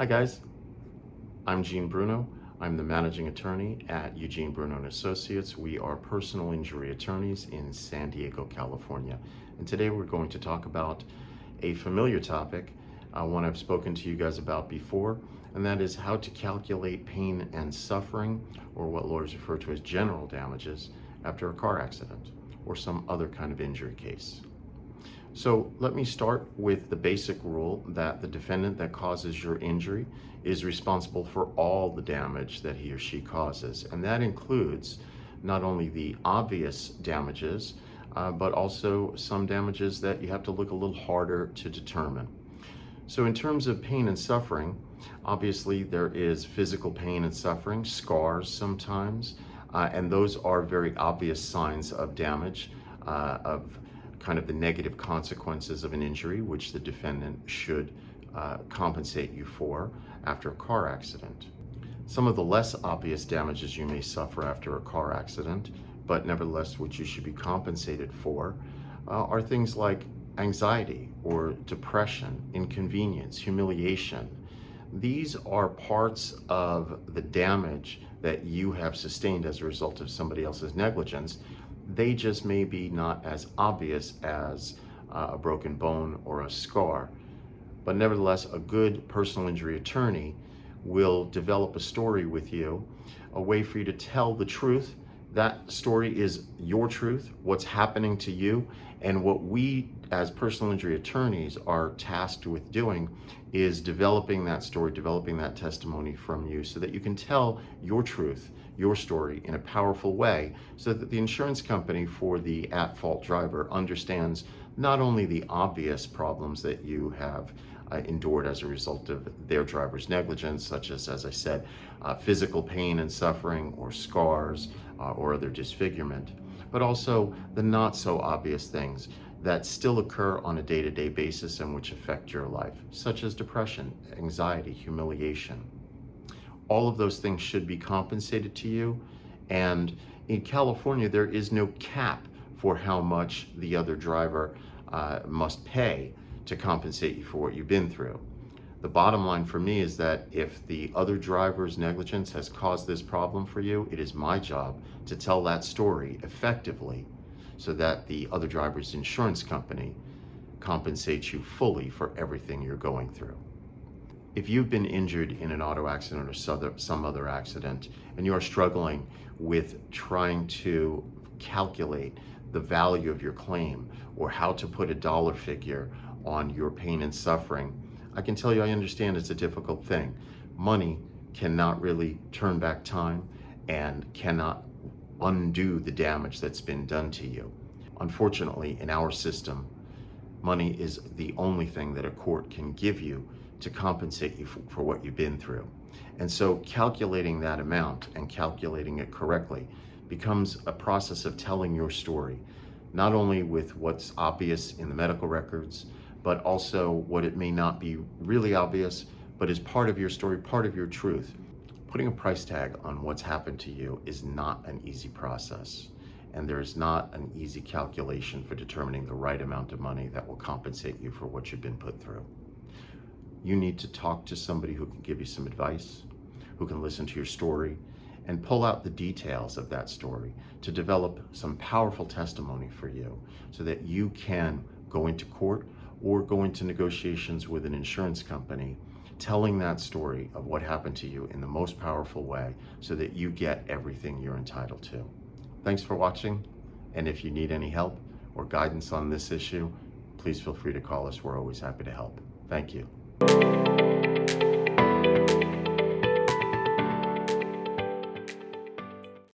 Hi guys, I'm Eugene Bruno. I'm the managing attorney at Eugene Bruno Associates. We are personal injury attorneys in San Diego, California. And today we're going to talk about a familiar topic, one I've spoken to you guys about before, and that is how to calculate pain and suffering, or what lawyers refer to as general damages, after a car accident or some other kind of injury case. So let me start with the basic rule that the defendant that causes your injury is responsible for all the damage that he or she causes. And that includes not only the obvious damages, but also some damages that you have to look a little harder to determine. So in terms of pain and suffering, obviously there is physical pain and suffering, scars sometimes, and those are very obvious signs of damage, of kind of the negative consequences of an injury, which the defendant should compensate you for after a car accident. Some of the less obvious damages you may suffer after a car accident, but nevertheless which you should be compensated for, are things like anxiety or depression, inconvenience, humiliation. These are parts of the damage that you have sustained as a result of somebody else's negligence. They just may be not as obvious as a broken bone or a scar. But nevertheless, a good personal injury attorney will develop a story with you, a way for you to tell the truth. That story is your truth, what's happening to you, and what we as personal injury attorneys are tasked with doing is developing that story, developing that testimony from you so that you can tell your truth, your story in a powerful way so that the insurance company for the at-fault driver understands not only the obvious problems that you have endured as a result of their driver's negligence, such as I said, physical pain and suffering or scars or other disfigurement, but also the not so obvious things that still occur on a day-to-day basis and which affect your life, such as depression, anxiety, humiliation. All of those things should be compensated to you. And in California, there is no cap for how much the other driver must pay to compensate you for what you've been through. The bottom line for me is that if the other driver's negligence has caused this problem for you, it is my job to tell that story effectively so that the other driver's insurance company compensates you fully for everything you're going through. If you've been injured in an auto accident or some other accident, and you are struggling with trying to calculate the value of your claim or how to put a dollar figure on your pain and suffering, I can tell you I understand it's a difficult thing. Money cannot really turn back time and cannot undo the damage that's been done to you. Unfortunately, in our system, money is the only thing that a court can give you to compensate you for what you've been through. And so calculating that amount and calculating it correctly becomes a process of telling your story, not only with what's obvious in the medical records, but also what it may not be really obvious, but is part of your story, part of your truth. Putting a price tag on what's happened to you is not an easy process. And there is not an easy calculation for determining the right amount of money that will compensate you for what you've been put through. You need to talk to somebody who can give you some advice, who can listen to your story, and pull out the details of that story to develop some powerful testimony for you so that you can go into court or go into negotiations with an insurance company telling that story of what happened to you in the most powerful way so that you get everything you're entitled to. Thanks for watching, and if you need any help or guidance on this issue, please feel free to call us. We're always happy to help. Thank you.